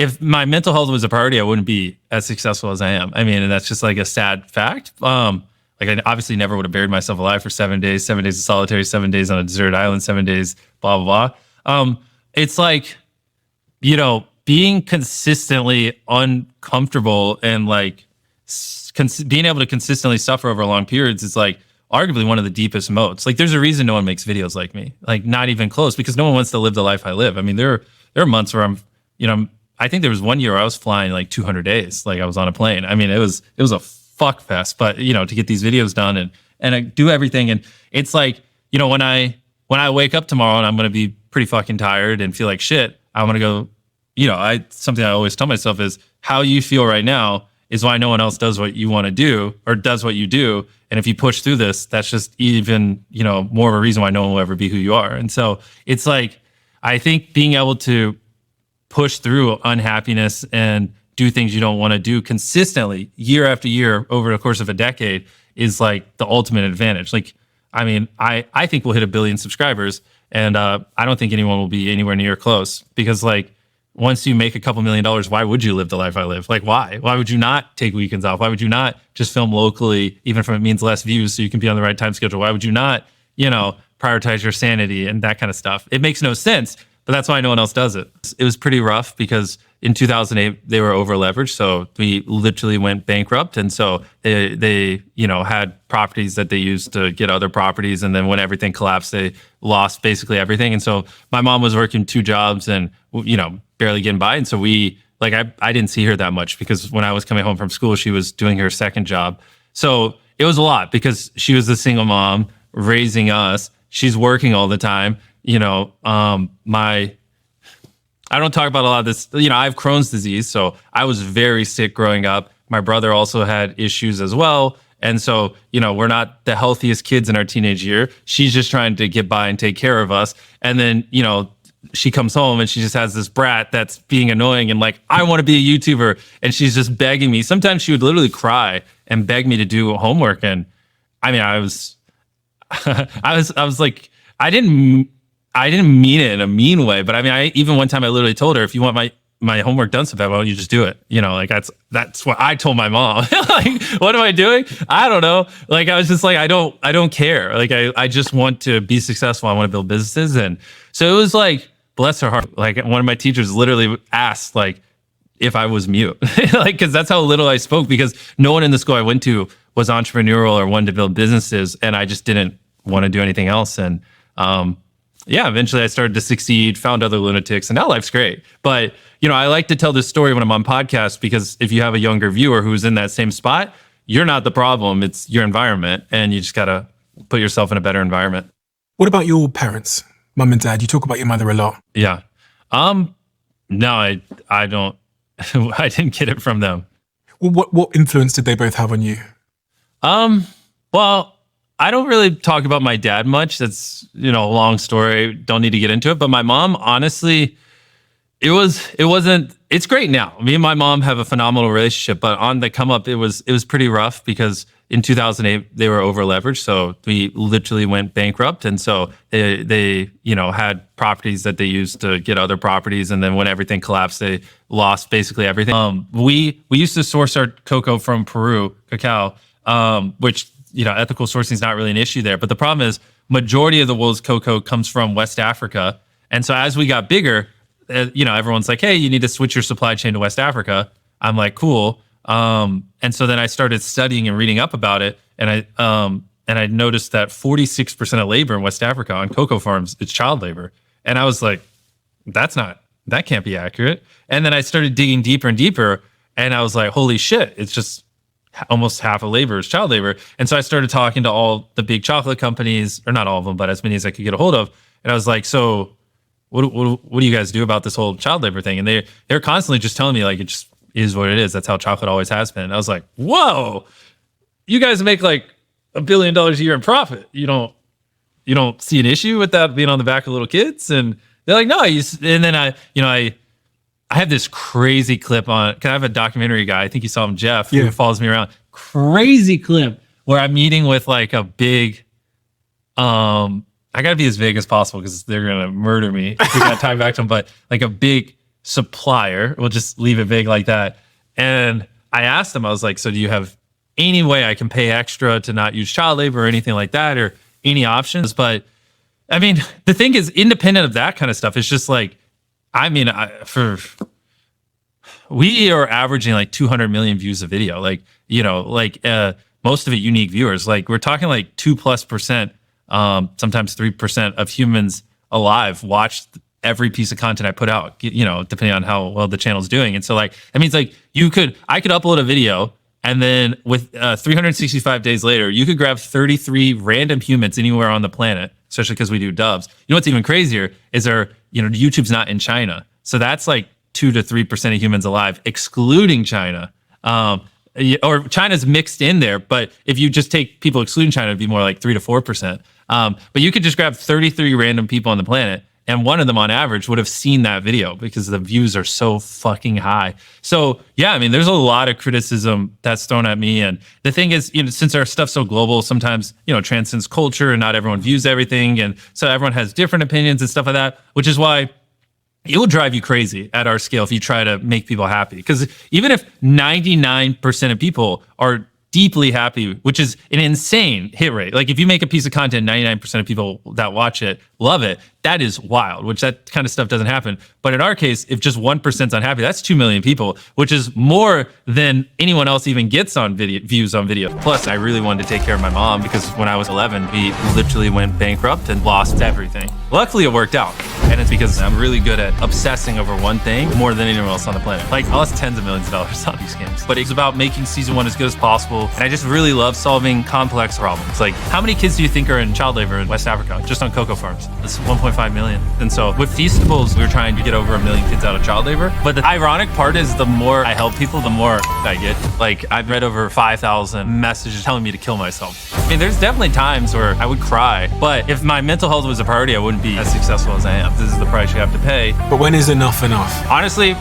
if my mental health was a priority, I wouldn't be as successful as I am. I mean, and that's just like a sad fact. Like I obviously never would have buried myself alive for 7 days of solitary, 7 days on a deserted island, 7 days, blah, blah, blah. It's like, being consistently uncomfortable and like being able to consistently suffer over long periods is like arguably one of the deepest modes. Like there's a reason no one makes videos like me, like not even close, because no one wants to live the life I live. I mean, there are months where I think there was 1 year I was flying like 200 days. Like I was on a plane. I mean, it was a fuck fest, but to get these videos done and I do everything. And it's like, when I wake up tomorrow and I'm going to be pretty fucking tired and feel like shit, I'm going to go, something I always tell myself is how you feel right now is why no one else does what you want to do or does what you do. And if you push through this, that's just even, more of a reason why no one will ever be who you are. And so it's like, I think being able to push through unhappiness and do things you don't want to do consistently year after year over the course of a decade is like the ultimate advantage. Like, I mean, I think we'll hit 1 billion subscribers and I don't think anyone will be anywhere near close because like, once you make a couple $1 million, why would you live the life I live? Like, why? Why would you not take weekends off? Why would you not just film locally, even if it means less views so you can be on the right time schedule? Why would you not, prioritize your sanity and that kind of stuff? It makes no sense, but that's why no one else does it. It was pretty rough because in 2008, they were over leveraged. So we literally went bankrupt. And so they had properties that they used to get other properties. And then when everything collapsed, they lost basically everything. And so my mom was working 2 jobs and, barely getting by. And so I didn't see her that much because when I was coming home from school, she was doing her second job. So it was a lot because she was a single mom raising us. She's working all the time. I don't talk about a lot of this. I have Crohn's disease, so I was very sick growing up. My brother also had issues as well. And so, we're not the healthiest kids in our teenage year. She's just trying to get by and take care of us. And then, she comes home and she just has this brat that's being annoying and like, I want to be a YouTuber. And she's just begging me. Sometimes she would literally cry and beg me to do homework. And I mean, I was like, I didn't mean it in a mean way, but I mean, even one time I literally told her, if you want my homework done so bad, why don't you just do it? Like that's what I told my mom. Like, what am I doing? I don't know. Like, I was just like, I don't care. Like, I just want to be successful. I want to build businesses. And so it was like, bless her heart. Like one of my teachers literally asked like if I was mute, like, cause that's how little I spoke because no one in the school I went to was entrepreneurial or wanted to build businesses. And I just didn't want to do anything else. And, eventually I started to succeed, found other lunatics, and now life's great. But, I like to tell this story when I'm on podcasts because if you have a younger viewer who's in that same spot, you're not the problem. It's your environment, and you just got to put yourself in a better environment. What about your parents, mum and dad? You talk about your mother a lot. Yeah. No, I don't. I didn't get it from them. Well, what influence did they both have on you? Well, I don't really talk about my dad much. That's, a long story. Don't need to get into it. But my mom, honestly, it's great now. Me and my mom have a phenomenal relationship, but on the come up, it was pretty rough because in 2008, they were over leveraged. So we literally went bankrupt. And so they had properties that they used to get other properties. And then when everything collapsed, they lost basically everything. We used to source our cocoa from Peru, cacao, which, ethical sourcing is not really an issue there. But the problem is majority of the world's cocoa comes from West Africa. And so as we got bigger, everyone's like, hey, you need to switch your supply chain to West Africa. I'm like, cool. And so then I started studying and reading up about it. And I noticed that 46% of labor in West Africa on cocoa farms is child labor. And I was like, that can't be accurate. And then I started digging deeper and deeper. And I was like, holy shit, it's just almost half of labor is child labor. And so I started talking to all the big chocolate companies, or not all of them, but as many as I could get a hold of. And I was like, so what do you guys do about this whole child labor thing? And they're constantly just telling me like, it just is what it is. That's how chocolate always has been. And I was like, whoa, you guys make like $1 billion a year in profit. You don't see an issue with that being on the back of little kids? And they're like, no. And then I have this crazy clip on, cause I have a documentary guy, I think you saw him, Jeff, who follows me around. Crazy clip where I'm meeting with like a big, I gotta be as vague as possible because they're gonna murder me if we got time back to them, but like a big supplier. We'll just leave it vague like that. And I asked them, I was like, so do you have any way I can pay extra to not use child labor or anything like that, or any options? But I mean, the thing is, independent of that kind of stuff, it's just like, I mean, we are averaging like 200 million views a video, like, most of it unique viewers. Like, we're talking like 2+%, sometimes 3% of humans alive watch every piece of content I put out, depending on how well the channel's doing. And so like, that means like I could upload a video, and then with 365 days later, you could grab 33 random humans anywhere on the planet, especially because we do dubs. You know what's even crazier is YouTube's not in China. So that's like 2 to 3% of humans alive, excluding China. Or China's mixed in there, but if you just take people excluding China, it'd be more like 3 to 4%. But you could just grab 33 random people on the planet, and one of them on average would have seen that video because the views are so fucking high. So yeah, I mean, there's a lot of criticism that's thrown at me. And the thing is, since our stuff's so global, sometimes, transcends culture and not everyone views everything. And so everyone has different opinions and stuff like that, which is why it will drive you crazy at our scale if you try to make people happy. Because even if 99% of people are deeply happy, which is an insane hit rate. Like, if you make a piece of content, 99% of people that watch it love it. That is wild, which that kind of stuff doesn't happen. But in our case, if just 1%'s unhappy, that's 2 million people, which is more than anyone else even gets on views on video. Plus, I really wanted to take care of my mom because when I was 11, we literally went bankrupt and lost everything. Luckily, it worked out. And it's because I'm really good at obsessing over one thing more than anyone else on the planet. Like, I lost tens of millions of dollars on these games. But it's about making season 1 as good as possible. And I just really love solving complex problems. Like, how many kids do you think are in child labor in West Africa, just on cocoa farms? It's 1.5 million. And so with Feastables, we were trying to get over 1 million kids out of child labor. But the ironic part is, the more I help people, the more I get. Like, I've read over 5,000 messages telling me to kill myself. I mean, there's definitely times where I would cry, but if my mental health was a priority, I wouldn't be as successful as I am. This is the price you have to pay. But when is enough enough? Honestly,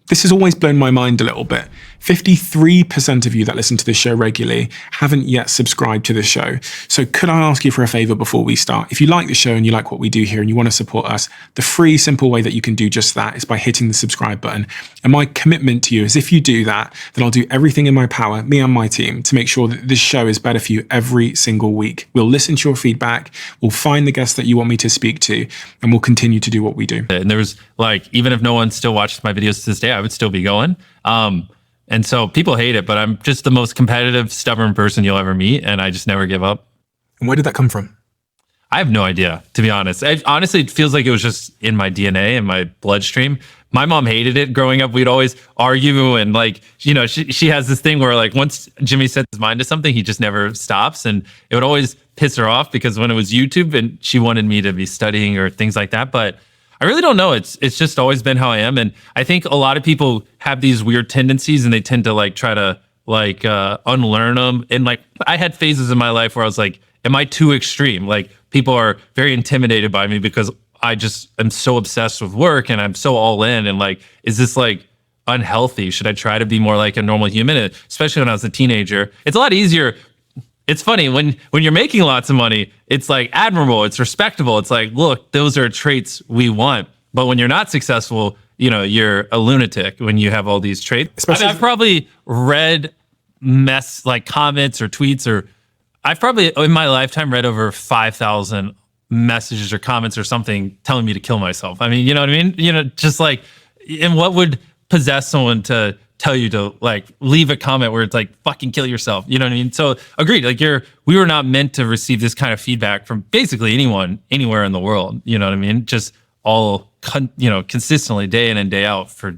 this has always blown my mind a little bit. 53% of you that listen to this show regularly haven't yet subscribed to the show. So could I ask you for a favor before we start? If you like the show and you like what we do here and you want to support us, the free, simple way that you can do just that is by hitting the subscribe button. And my commitment to you is, if you do that, then I'll do everything in my power, me and my team, to make sure that this show is better for you every single week. We'll listen to your feedback, we'll find the guests that you want me to speak to, and we'll continue to do what we do. And there was, like, even if no one still watches my videos to this day, I would still be going. And so people hate it, but I'm just the most competitive, stubborn person you'll ever meet, and I just never give up. And where did that come from? I have no idea, to be honest. Honestly, it feels like it was just in my DNA, in my bloodstream. My mom hated it growing up. We'd always argue, and like, she has this thing where, like, once Jimmy sets his mind to something, he just never stops. And it would always piss her off because when it was YouTube and she wanted me to be studying or things like that. But I really don't know. It's just always been how I am. And I think a lot of people have these weird tendencies and they tend to like try to like unlearn them. And like, I had phases in my life where I was like, am I too extreme? Like, people are very intimidated by me because I just am so obsessed with work and I'm so all in. And like, is this like unhealthy? Should I try to be more like a normal human? And especially when I was a teenager, it's a lot easier. It's funny when you're making lots of money, it's like admirable, it's respectable. It's like, look, those are traits we want. But when you're not successful, you're a lunatic when you have all these traits. I've probably read comments or tweets, or I've probably in my lifetime read over 5,000 messages or comments or something telling me to kill myself. I mean, you know what I mean? Just like, and what would possess someone to tell you to like leave a comment where it's like, fucking kill yourself? You know what I mean? So agreed. Like, we were not meant to receive this kind of feedback from basically anyone, anywhere in the world. You know what I mean? Just all, consistently day in and day out for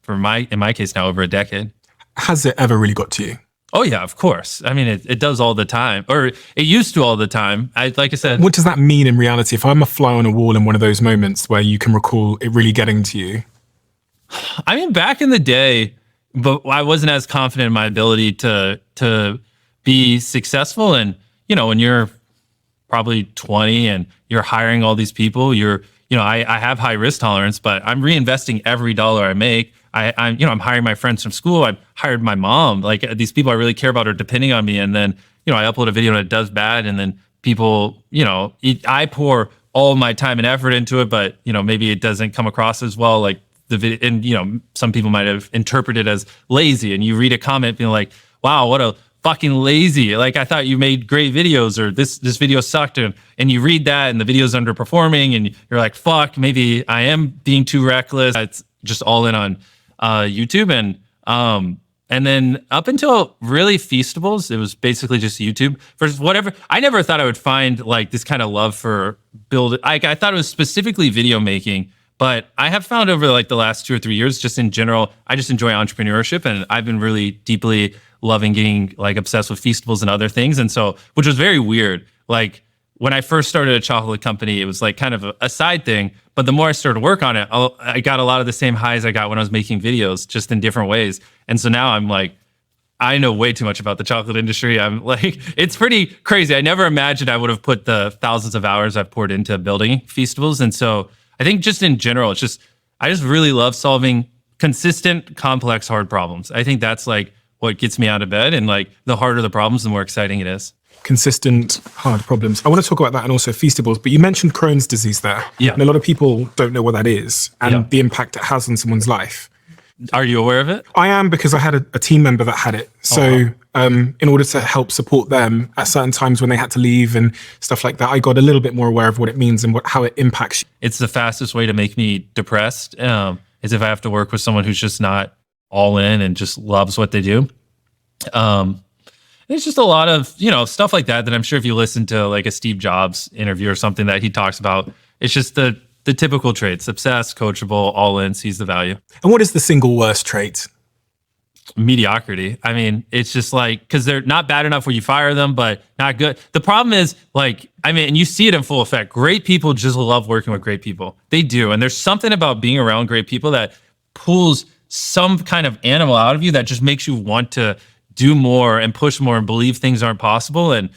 in my case now over a decade. Has it ever really got to you? Oh yeah, of course. I mean, it does all the time, or it used to all the time. Like I said. What does that mean in reality? If I'm a fly on a wall in one of those moments where you can recall it really getting to you? I mean, back in the day, but I wasn't as confident in my ability to be successful. And, when you're probably 20 and you're hiring all these people, I have high risk tolerance, but I'm reinvesting every dollar I make. I'm hiring my friends from school. I hired my mom. Like, these people I really care about are depending on me. And then, I upload a video and it does bad. And then people, I pour all my time and effort into it, but maybe it doesn't come across as well. Like the video, and some people might have interpreted it as lazy, and you read a comment being like, wow, what a fucking lazy. Like, I thought you made great videos, or this video sucked. And you read that and the video's underperforming and you're like, fuck, maybe I am being too reckless. It's just all in on YouTube. And then up until really Feastables, it was basically just YouTube. For whatever, I never thought I would find like this kind of love for I thought it was specifically video making, but I have found over like the last 2 or 3 years, just in general, I just enjoy entrepreneurship, and I've been really deeply loving getting like obsessed with Feastables and other things. And so, which was very weird. Like when I first started a chocolate company, it was like kind of a side thing. But the more I started to work on it, I got a lot of the same highs I got when I was making videos, just in different ways. And so now I'm like, I know way too much about the chocolate industry. I'm like, it's pretty crazy. I never imagined I would have put the thousands of hours I've poured into building Feastables. And so I think just in general, I just really love solving consistent, complex, hard problems. I think that's like what gets me out of bed, and like the harder the problems, the more exciting it is. Consistent, hard problems. I want to talk about that and also Feastables, but you mentioned Crohn's disease there. Yeah. And a lot of people don't know what that is and the impact it has on someone's life. Are you aware of it? I am, because I had a team member that had it. So in order to help support them at certain times when they had to leave and stuff like that, I got a little bit more aware of what it means and how it impacts you. It's the fastest way to make me depressed, is if I have to work with someone who's just not all in and just loves what they do. It's just a lot of, stuff like that I'm sure if you listen to like a Steve Jobs interview or something that he talks about, it's just the typical traits: obsessed, coachable, all in, sees the value. And what is the single worst trait? Mediocrity. I mean, it's just like, because they're not bad enough where you fire them, but not good. The problem is like, and you see it in full effect. Great people just love working with great people. They do. And there's something about being around great people that pulls some kind of animal out of you that just makes you want to do more and push more and believe things aren't possible. And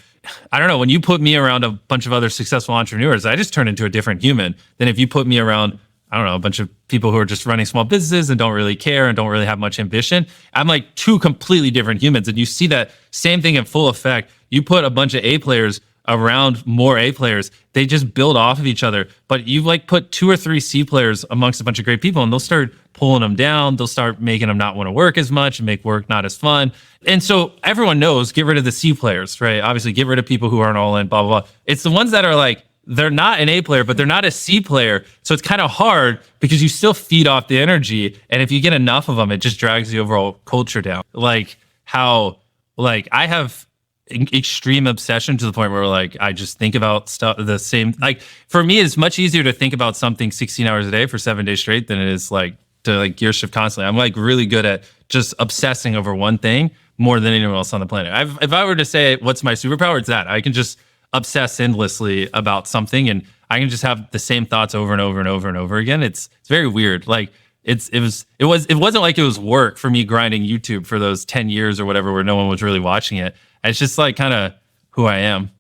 I don't know, when you put me around a bunch of other successful entrepreneurs, I just turn into a different human than if you put me around, I don't know, a bunch of people who are just running small businesses and don't really care and don't really have much ambition. I'm like two completely different humans. And you see that same thing in full effect. You put a bunch of A players around more A players, they just build off of each other. But you like put 2 or 3 C players amongst a bunch of great people, and they'll start pulling them down. They'll start making them not want to work as much and make work not as fun. And so everyone knows, get rid of the C players, right? Obviously, get rid of people who aren't all in, blah, blah, blah. It's the ones that are like, they're not an A player, but they're not a C player. So it's kind of hard because you still feed off the energy. And if you get enough of them, it just drags the overall culture down. Like how, like I have extreme obsession to the point where like I just think about stuff the same. Like for me, it's much easier to think about something 16 hours a day for 7 days straight than it is like to like gear shift constantly. I'm like really good at just obsessing over one thing more than anyone else on the planet. If I were to say what's my superpower, it's that I can just obsess endlessly about something, and I can just have the same thoughts over and over and over and over again. It's very weird. Like it wasn't like it was work for me grinding YouTube for those 10 years or whatever where no one was really watching it. It's just like kind of who I am.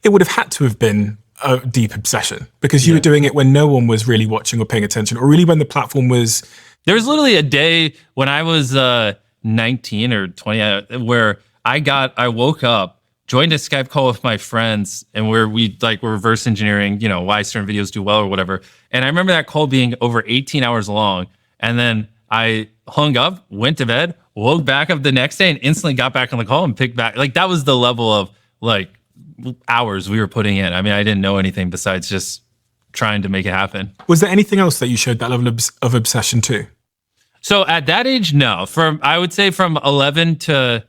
It would have had to have been a deep obsession because you were doing it when no one was really watching or paying attention, or really when the platform was... There was literally a day when I was 19 or 20 where I woke up, joined a Skype call with my friends, and where we like were reverse engineering, why certain videos do well or whatever. And I remember that call being over 18 hours long. And then I hung up, went to bed, woke back up the next day, and instantly got back on the call and picked back. Like that was the level of like hours we were putting in. I mean, I didn't know anything besides just trying to make it happen. Was there anything else that you showed that level of obsession to? So at that age, no. I would say from 11 to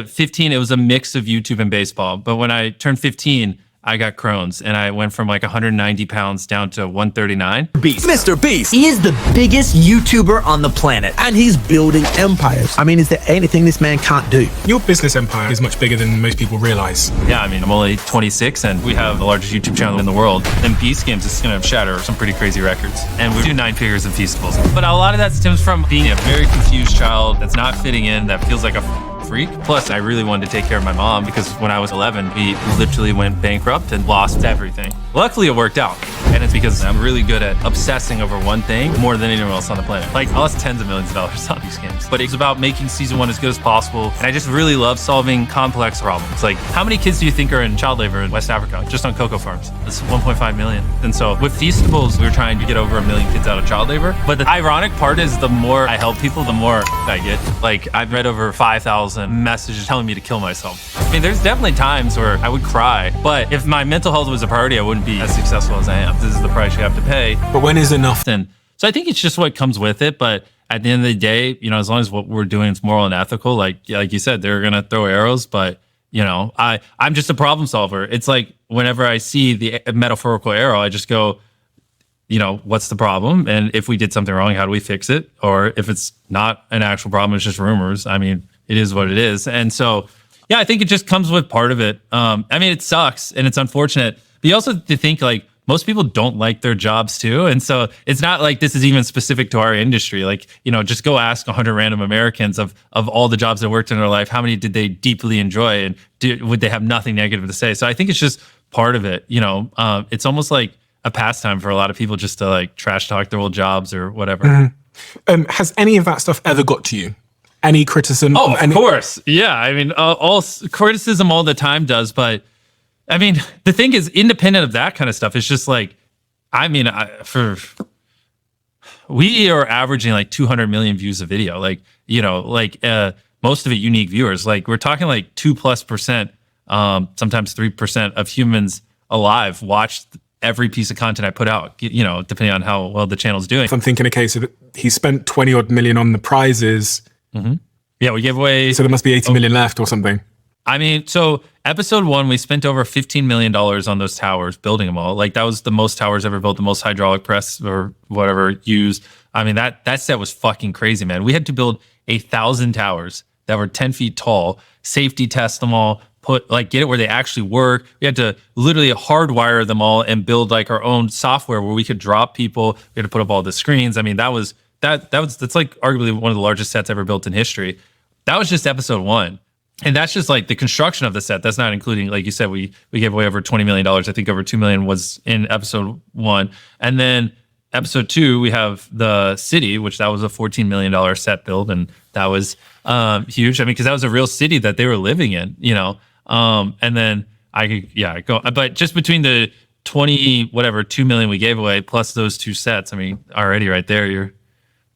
15, it was a mix of YouTube and baseball. But when I turned 15, I got Crohn's, and I went from like 190 pounds down to 139. MrBeast. He is the biggest YouTuber on the planet, and he's building empires. I mean, is there anything this man can't do? Your business empire is much bigger than most people realize. Yeah, I mean, I'm only 26, and we have the largest YouTube channel in the world. And Beast Games is going to shatter some pretty crazy records. And we do 9 figures in Feastables. But a lot of that stems from being a very confused child that's not fitting in, that feels like a freak. Plus, I really wanted to take care of my mom because when I was 11, we literally went bankrupt and lost everything. Luckily, it worked out. And it's because I'm really good at obsessing over one thing more than anyone else on the planet. Like, I lost tens of millions of dollars on these games. But it's about making season 1 as good as possible. And I just really love solving complex problems. Like, how many kids do you think are in child labor in West Africa, just on cocoa farms? It's 1.5 million. And so with Feastables, we were trying to get over 1 million kids out of child labor. But the ironic part is the more I help people, the more I get. Like, I've read over 5,000 messages telling me to kill myself. I mean, there's definitely times where I would cry, but if my mental health was a priority, I wouldn't be as successful as I am. This is the price you have to pay. But when is enough? And so I think it's just what comes with it. But at the end of the day, you know, as long as what we're doing is moral and ethical, like you said, they're gonna throw arrows, but you know, I'm just a problem solver. It's like whenever I see the metaphorical arrow, I just go, you know, what's the problem? And if we did something wrong, how do we fix it? Or if it's not an actual problem, it's just rumors. I mean, it is what it is. And so, yeah, I think it just comes with part of it. I mean, it sucks and it's unfortunate, but you also have to think like most people don't like their jobs too. And so it's not like this is even specific to our industry. Like, you know, just go ask 100 random Americans of all the jobs they worked in their life, how many did they deeply enjoy and would they have nothing negative to say? So I think it's just part of it. You know, it's almost like a pastime for a lot of people just to like trash talk their old jobs or whatever. Has any of that stuff ever got to you? Any criticism? Oh, of course. Yeah. I mean, all criticism all the time does. But I mean, the thing is, independent of that kind of stuff, it's just like, I mean, we are averaging like 200 million views a video. Like, you know, like most of it unique viewers. Like we're talking like 2+%, sometimes 3% of humans alive watched every piece of content I put out, you know, depending on how well the channel's doing. If I'm thinking a case of he spent 20 odd million on the prizes. Yeah, we gave away. So there must be 80 million left or something. I mean, so episode 1, we spent over $15 million on those towers, building them all. Like that was the most towers ever built, the most hydraulic press or whatever used. I mean, that set was fucking crazy, man. We had to build 1,000 towers that were 10 feet tall, safety test them all, get it where they actually work. We had to literally hardwire them all and build like our own software where we could drop people. We had to put up all the screens. I mean, that's like arguably one of the largest sets ever built in history. That was just episode 1. And that's just like the construction of the set. That's not including, like you said, we gave away over $20 million. I think over $2 million was in episode 1. And then episode 2, we have the city, which that was a $14 million set build. And that was huge. I mean, because that was a real city that they were living in, you know. And then but just between the 2 million we gave away plus those 2 sets, I mean, already right there, you're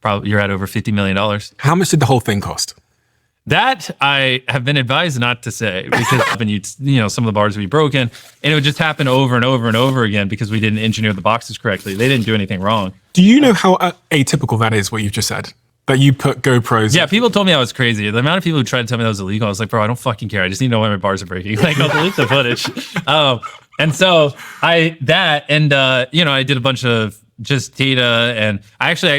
at over $50 million. How much did the whole thing cost? That I have been advised not to say because you know, some of the bars would be broken and it would just happen over and over and over again because we didn't engineer the boxes correctly. They didn't do anything wrong. Do you know how atypical that is, what you've just said? That you put GoPros. Yeah, people told me I was crazy. The amount of people who tried to tell me that was illegal, I was like, bro, I don't fucking care. I just need to know when my bars are breaking. Like, I'll delete the footage. And so you know, I did a bunch of just data and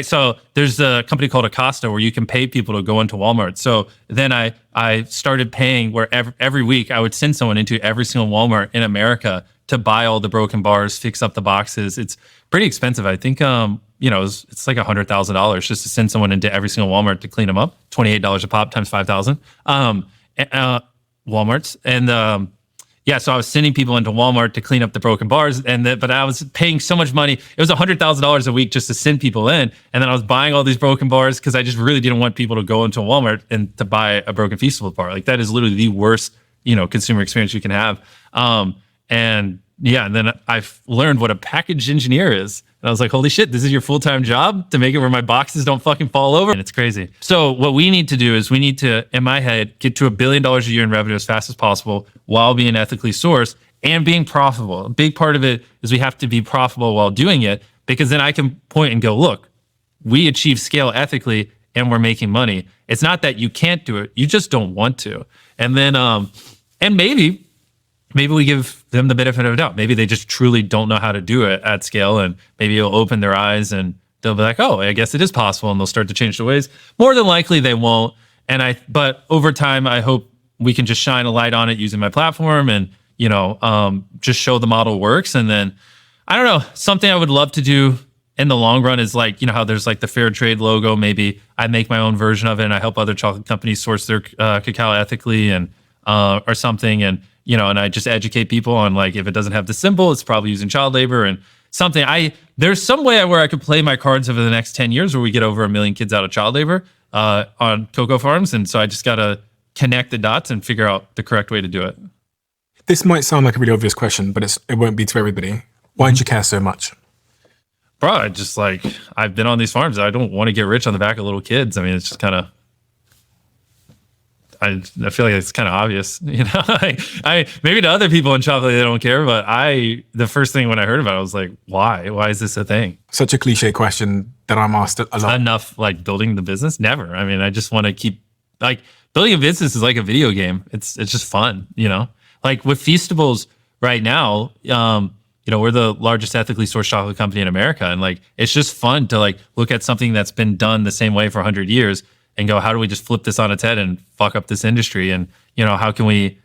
so there's a company called Acosta where you can pay people to go into Walmart. So then I started paying where every week I would send someone into every single Walmart in America to buy all the broken bars, fix up the boxes. It's pretty expensive. I think, you know, it's like $100,000 just to send someone into every single Walmart to clean them up. $28 a pop times 5,000 Walmarts. And yeah, so I was sending people into Walmart to clean up the broken bars, but I was paying so much money. It was $100,000 a week just to send people in, and then I was buying all these broken bars because I just really didn't want people to go into Walmart and to buy a broken Feastable bar. Like that is literally the worst, you know, consumer experience you can have. And then I've learned what a package engineer is. And I was like, holy shit, this is your full-time job to make it where my boxes don't fucking fall over? And it's crazy. So what we need to do is we need to, in my head, get to $1 billion a year in revenue as fast as possible while being ethically sourced and being profitable. A big part of it is we have to be profitable while doing it because then I can point and go, look, we achieve scale ethically and we're making money. It's not that you can't do it. You just don't want to. And then, and maybe we give them the benefit of the doubt. Maybe they just truly don't know how to do it at scale, and maybe it'll open their eyes and they'll be like, oh, I guess it is possible, and they'll start to change their ways. More than likely they won't. But over time, I hope we can just shine a light on it using my platform and, you know, just show the model works. And then, I don't know, something I would love to do in the long run is like, you know, how there's like the fair trade logo. Maybe I make my own version of it and I help other chocolate companies source their cacao ethically and or something. And, you know, and I just educate people on like, if it doesn't have the symbol, it's probably using child labor. And, something. There's some way where I could play my cards over the next 10 years where we get over 1 million kids out of child labor on cocoa farms. And so I just got to connect the dots and figure out the correct way to do it. This might sound like a really obvious question, but it won't be to everybody. Why do you care so much? Bro, I just like, I've been on these farms. I don't want to get rich on the back of little kids. I mean, it's just kind of, I feel like it's kind of obvious, you know. Maybe to other people in chocolate they don't care, but the first thing when I heard about it, I was like, why? Why is this a thing? Such a cliche question that I'm asked a lot. Enough like building the business? Never. I mean, I just want to keep like building a business is like a video game. It's just fun, you know. Like with Feastables right now, you know, we're the largest ethically sourced chocolate company in America, and like it's just fun to like look at something that's been done the same way for 100 years. And go, how do we just flip this on its head and fuck up this industry? And, you know, how can we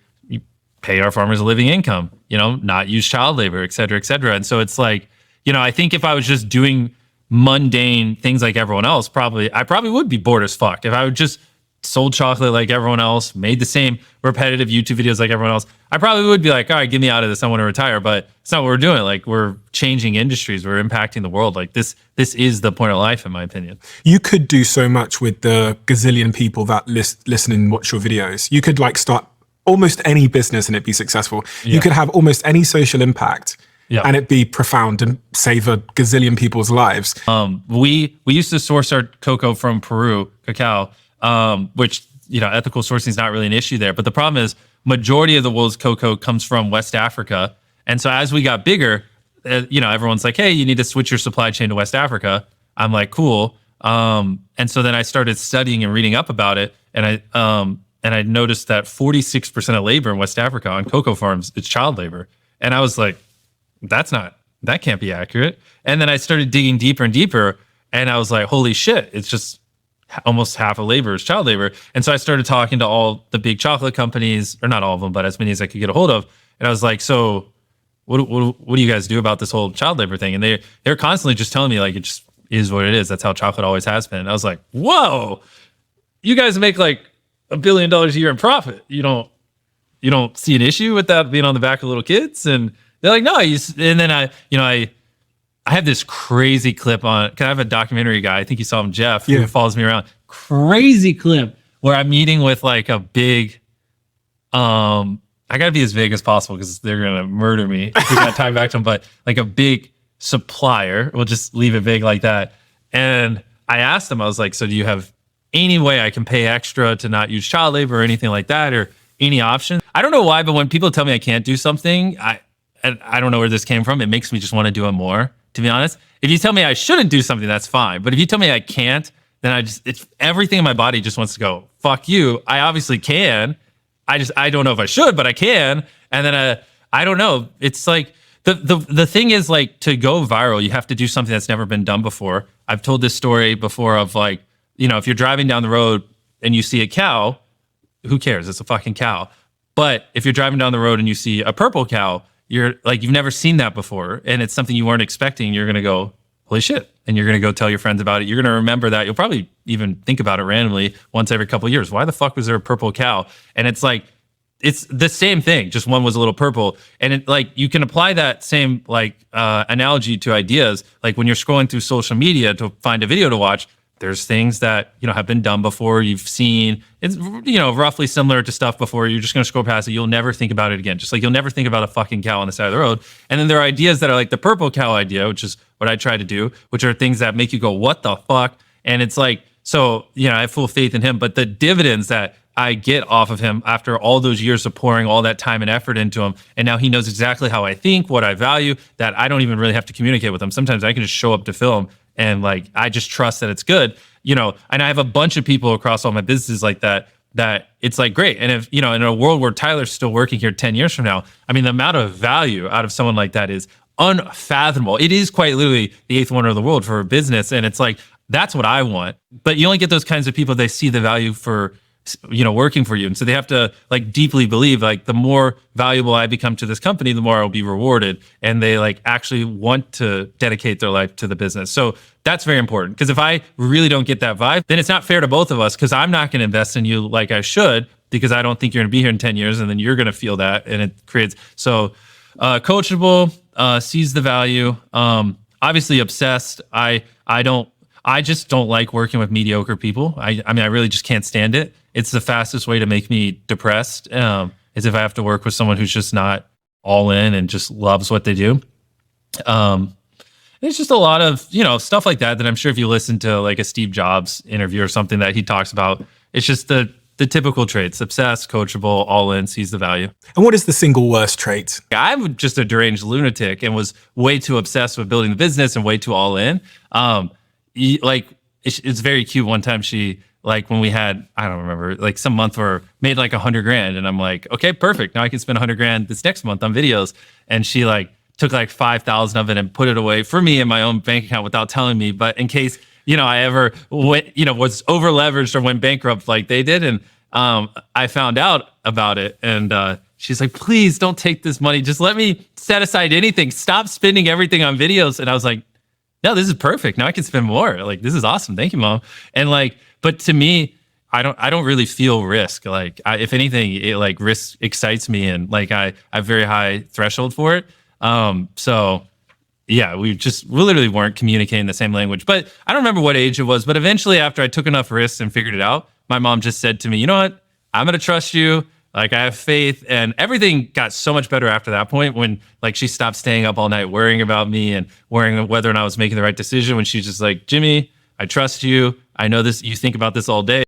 pay our farmers a living income, you know, not use child labor, et cetera, et cetera. And so it's like, you know, I think if I was just doing mundane things like everyone else, I probably would be bored as fuck. If I would just sold chocolate like everyone else, made the same repetitive YouTube videos like everyone else, I probably would be like, all right, get me out of this. I want to retire. But it's not what we're doing. Like we're changing industries. We're impacting the world. Like this is the point of life, in my opinion. You could do so much with the gazillion people that listen and watch your videos. You could like start almost any business and it'd be successful. Yeah. You could have almost any social impact and it'd be profound and save a gazillion people's lives. We used to source our cocoa from Peru, cacao, which, you know, ethical sourcing is not really an issue there. But the problem is majority of the world's cocoa comes from West Africa. And so as we got bigger, you know, everyone's like, hey, you need to switch your supply chain to West Africa. I'm like, cool. And so then I started studying and reading up about it. And I noticed that 46% of labor in West Africa on cocoa farms is child labor. And I was like, that can't be accurate. And then I started digging deeper and deeper. And I was like, holy shit, it's just almost half of labor is child labor. And so I started talking to all the big chocolate companies, or not all of them, but as many as I could get a hold of. And I was like, so what do you guys do about this whole child labor thing? And they're constantly just telling me like, it just is what it is. That's how chocolate always has been. And I was like, whoa, you guys make like $1 billion a year in profit. You don't see an issue with that being on the back of little kids? And they're like, no, and then I have this crazy clip on, cause I have a documentary guy, I think you saw him, Jeff, who follows me around. Crazy clip where I'm meeting with like a big, I gotta be as vague as possible because they're gonna murder me if we got time back to them, but like a big supplier, we'll just leave it vague like that. And I asked him, I was like, so do you have any way I can pay extra to not use child labor or anything like that, or any option? I don't know why, but when people tell me I can't do something, I don't know where this came from. It makes me just want to do it more, to be honest. If you tell me I shouldn't do something, that's fine. But if you tell me I can't, then it's everything in my body just wants to go, fuck you. I obviously can. I don't know if I should, but I can. And then I don't know. It's like the thing is like to go viral, you have to do something that's never been done before. I've told this story before of like, you know, if you're driving down the road and you see a cow, who cares? It's a fucking cow. But if you're driving down the road and you see a purple cow, you're like, you've never seen that before. And it's something you weren't expecting. You're going to go, holy shit. And you're going to go tell your friends about it. You're going to remember that. You'll probably even think about it randomly once every couple of years. Why the fuck was there a purple cow? And it's like, it's the same thing. Just one was a little purple. And it like, you can apply that same like analogy to ideas. Like when you're scrolling through social media to find a video to watch, there's things that, you know, have been done before, you've seen. It's, you know, roughly similar to stuff before. You're just going to scroll past it. You'll never think about it again. Just like you'll never think about a fucking cow on the side of the road. And then there are ideas that are like the purple cow idea, which is what I try to do, which are things that make you go, what the fuck? And it's like, so, you know, I have full faith in him, but the dividends that I get off of him after all those years of pouring all that time and effort into him, and now he knows exactly how I think, what I value, that I don't even really have to communicate with him. Sometimes I can just show up to film and like, I just trust that it's good, you know, and I have a bunch of people across all my businesses like that it's like great. And if, you know, in a world where Tyler's still working here 10 years from now, I mean, the amount of value out of someone like that is unfathomable. It is quite literally the eighth wonder of the world for a business. And it's like, that's what I want. But you only get those kinds of people, they see the value for, you know, working for you. And so they have to like deeply believe like the more valuable I become to this company, the more I'll be rewarded. And they like actually want to dedicate their life to the business. So that's very important, because if I really don't get that vibe, then it's not fair to both of us, because I'm not going to invest in you like I should, because I don't think you're going to be here in 10 years, and then you're going to feel that, and it creates, so coachable, sees the value. Obviously obsessed. I just don't like working with mediocre people. I mean, I really just can't stand it. It's the fastest way to make me depressed. Is if I have to work with someone who's just not all in and just loves what they do. It's just a lot of, stuff like that I'm sure if you listen to like a Steve Jobs interview or something that he talks about, it's just the typical traits: obsessed, coachable, all in, sees the value. And what is the single worst trait? I'm just a deranged lunatic and was way too obsessed with building the business and way too all in. It's very cute. One time she, like, when we had, I don't remember, like some month where made like $100,000, and I'm like, okay, perfect. Now I can spend $100,000 this next month on videos. And she like took like 5,000 of it and put it away for me in my own bank account without telling me. But in case, I ever went, was over leveraged or went bankrupt like they did. And I found out about it. And she's like, please don't take this money. Just let me set aside anything. Stop spending everything on videos. And I was like, no, this is perfect. Now I can spend more. Like, this is awesome. Thank you, Mom. And like, but to me, I don't really feel risk. Like, if anything, it like risk excites me, and like I have very high threshold for it. So yeah, we literally weren't communicating the same language. But I don't remember what age it was, but eventually after I took enough risks and figured it out, my mom just said to me, you know what? I'm going to trust you. Like, I have faith. And everything got so much better after that point, when like she stopped staying up all night worrying about me and worrying whether or not I was making the right decision, when she's just like, Jimmy, I trust you. I know this, you think about this all day.